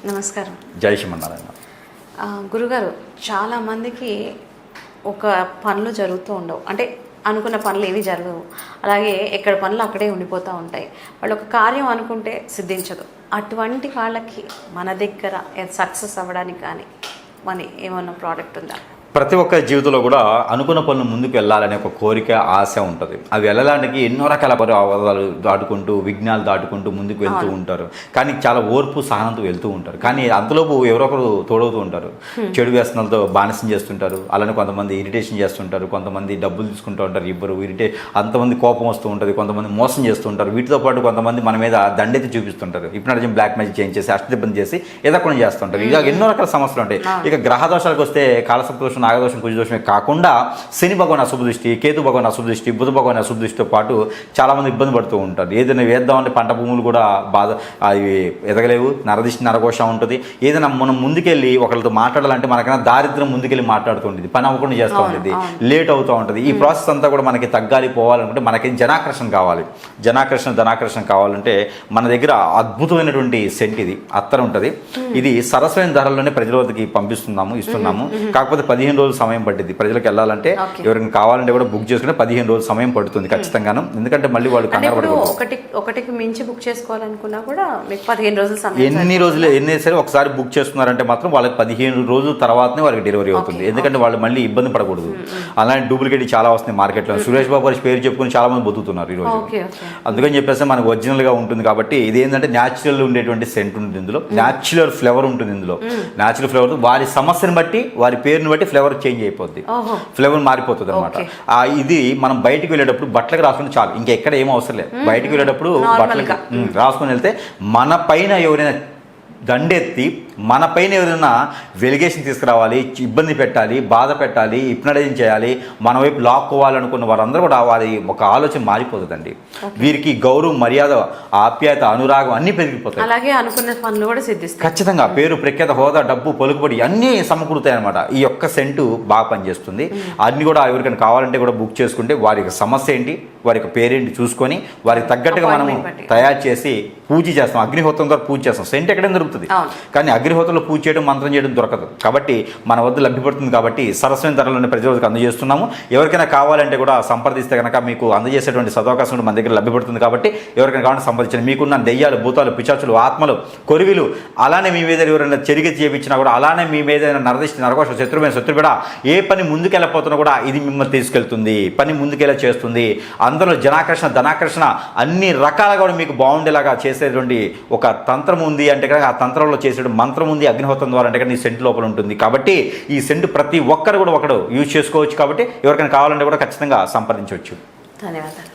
నమస్కారం. జై శ్రీమన్నారాయణ. గురుగారు, చాలామందికి ఒక పనులు జరుగుతూ ఉండవు, అంటే అనుకున్న పనులు ఏవి జరగవు, అలాగే ఎక్కడ పనులు అక్కడే ఉండిపోతూ ఉంటాయి. వాళ్ళు ఒక కార్యం అనుకుంటే సిద్ధించదు. అటువంటి వాళ్ళకి మన దగ్గర సక్సెస్ అవ్వడానికి కానీ మన ఏమన్నా ప్రోడక్ట్ ఉందా? ప్రతి ఒక్క జీవితంలో కూడా అనుకున్న పనులు ముందుకు వెళ్ళాలనే ఒక కోరిక, ఆశ ఉంటుంది. అవి వెళ్ళడానికి ఎన్నో రకాల అవరోధాలు దాటుకుంటూ, విఘ్నాలు దాటుకుంటూ ముందుకు వెళ్తూ ఉంటారు. కానీ చాలా ఓర్పు, సహనంతో వెళ్తూ ఉంటారు. కానీ అంతలోపు ఎవరో ఒకరు తోడవుతూ ఉంటారు. చెడు వ్యసనాలతో బానిసం చేస్తుంటారు. అలానే కొంతమంది ఇరిటేషన్ చేస్తుంటారు, కొంతమంది డబ్బులు తీసుకుంటూ ఉంటారు, ఇవ్వరు, అంతమంది కోపం వస్తూ ఉంటుంది, కొంతమంది మోసం చేస్తూ ఉంటారు. వీటితో పాటు కొంతమంది మన మీద దండెత్తి చూపిస్తుంటారు. ఇప్పుడు బ్లాక్ మ్యాజిక్ చేయించేసి అష్టదిబ్బంది చేసి ఏదొకటి చేస్తుంటారు. ఇక ఎన్నో రకాల సమస్యలు ఉంటాయి. ఇక గ్రహ దోషాలకు వస్తే కాలసర్పదోషం, నాగదోషం, కుజదోషమే కాకుండా శని భగవాన్ అశుభ దృష్టి, కేతు భగవాన్ అశుభ దృష్టి, బుధ భగవాన్ అశుభ దృష్టితో పాటు చాలామంది ఇబ్బంది పడుతూ ఉంటారు. ఏదైనా వేద్దామంటే పంట భూములు కూడా అవి ఎదగలేవు, నరదిష్టి నరఘోష ఉంటుంది. ఏదైనా మనం ముందుకెళ్ళి ఒకరితో మాట్లాడాలంటే మనకైనా దారిద్ర్యం ముందుకెళ్ళి మాట్లాడుతూ ఉంటుంది, పని అవ్వకుండా చేస్తూ ఉంటుంది, లేట్ అవుతూ ఉంటుంది. ఈ ప్రాసెస్ అంతా కూడా మనకి తగ్గాలి, పోవాలనుకుంటే మనకి జనాకర్షణ కావాలి. ధనాకర్షణ కావాలంటే మన దగ్గర అద్భుతమైనటువంటి సెంట్, ఇది అత్తర్ ఉంటుంది. ఇది సరస్వైన ధరల్లోనే ప్రజల వద్దకి ఇస్తున్నాము. కాకపోతే 15 రోజులు సమయం పట్టింది ప్రజలకు వెళ్ళాలంటే. ఎవరికి కావాలంటే కూడా బుక్ చేసుకుంటే 15 రోజులు సమయం పడుతుంది ఖచ్చితంగాను. ఎందుకంటే మళ్ళీ వాళ్ళు కంగారు పడకూడదు. ఒకటికి మించి బుక్ చేసుకోవాలనుకున్నా కూడా మీకు 15 రోజులు సమయం. ఎన్ని రోజులు సరే ఒకసారి బుక్ చేసుకున్నారంటే మాత్రం వాళ్ళకి 15 రోజుల తర్వాతనే వాళ్ళకి డెలివరీ అవుతుంది. ఎందుకంటే వాళ్ళు మళ్ళీ ఇబ్బంది పడకూడదు. అలాంటి డూప్లికేట్ చాలా వస్తున్నాయి మార్కెట్లో. సురేష్ బాబు గారి పేరు చెప్పుకుని చాలా మంది బతుకుతున్నారు ఈరోజు. అందుకని చెప్పేసి మనకు ఒరిజినల్ గా ఉంటుంది. కాబట్టి ఇది ఏంటంటే న్యాచురల్ ఉండేటువంటి సెంట్ ఉంటుంది ఇందులో, న్యాచురల్ ఫ్లేవర్ ఉంటుంది ఇందులో. న్యాచురల్ ఫ్లేవర్ వారి సమస్యను బట్టి, వారి పేరుని బట్టి ఫ్లేవర్ చేంజ్ అయిపోద్ది, ఫ్లేవర్ మారిపోతుంది అనమాట. ఇది మనం బయటకు వెళ్ళేటప్పుడు బట్టలకు రాసుకుని చాలు, ఇంకెక్కడ ఏం అవసరం లేదు. బయటకు వెళ్ళేటప్పుడు బట్టలకి రాసుకుని వెళ్తే మన పైన ఎవరైనా దండెత్తి మన పైన ఏదైనా వెలిగేషన్ తీసుకురావాలి, ఇబ్బంది పెట్టాలి, బాధ పెట్టాలి, హిప్నటైజింగ్ చేయాలి, మన వైపు లాక్కోవాలనుకున్న వారందరూ కూడా వారి ఒక ఆలోచన మారిపోతుందండి. వీరికి గౌరవం, మర్యాద, ఆప్యాయత, అనురాగం అన్నీ పెరిగిపోతాయి. అలాగే అనుకున్న పనులు కూడా సిద్ధిస్తాయి. ఖచ్చితంగా పేరు, ప్రఖ్యాత, హోదా, డబ్బు, పలుకుబడి అన్నీ సమకూరుతాయి అనమాట. ఈ యొక్క సెంటు బాగా పనిచేస్తుంది. అన్ని కూడా ఎవరికైనా కావాలంటే కూడా బుక్ చేసుకుంటే వారి యొక్క సమస్య ఏంటి, వారి యొక్క పేరేంటి చూసుకొని వారికి తగ్గట్టుగా మనం తయారు చేసి పూజ చేస్తాం. అగ్నిహోత్రం ద్వారా పూజ చేస్తాం. సెంట్ ఎక్కడైనా దొరుకుతుంది, కానీ అగ్నిహోత్రంలో పూజ చేయడం, మంత్రం చేయడం దొరకదు. కాబట్టి మన వద్ద లభ్యపడుతుంది. కాబట్టి సరస్వైన ధరలోనే ప్రజలకు అందజేస్తున్నాము. ఎవరికైనా కావాలంటే కూడా సంప్రదిస్తే కనుక మీకు అందజేసేటువంటి సదవకాశం కూడా మన దగ్గర లభ్యపడుతుంది. కాబట్టి ఎవరికైనా కావాలంటే సంప్రదించండి. మీకున్న దెయ్యాలు, భూతాలు, పిశాచులు, ఆత్మలు, కొరివిలు, అలానే మీ మీద ఎవరైనా చెరిగి చేయించినా కూడా, అలానే మీ మీద నరదిష్టి, నరఘోష, శత్రుబిడ ఏ పని ముందుకెళ్ళిపోతున్నా కూడా ఇది మిమ్మల్ని తీసుకెళ్తుంది, పని ముందుకెళ్ళ చేస్తుంది. అందులో జనాకర్షణ, ధనాకర్షణ అన్ని రకాలుగా కూడా మీకు బాగుండేలాగా చేసేటువంటి ఒక తంత్రం ఉంది. అంటే కనుక ఆ తంత్రంలో చేసే మంత్రం ఉంది అగ్నిహోత్రం ద్వారా. అంటే ఈ సెంట్ లోపల ఉంటుంది. కాబట్టి ఈ సెంట్ ప్రతి ఒక్కరు కూడా యూజ్ చేసుకోవచ్చు. కాబట్టి ఎవరికైనా కావాలంటే కూడా ఖచ్చితంగా సంప్రదించవచ్చు. ధన్యవాదాలు.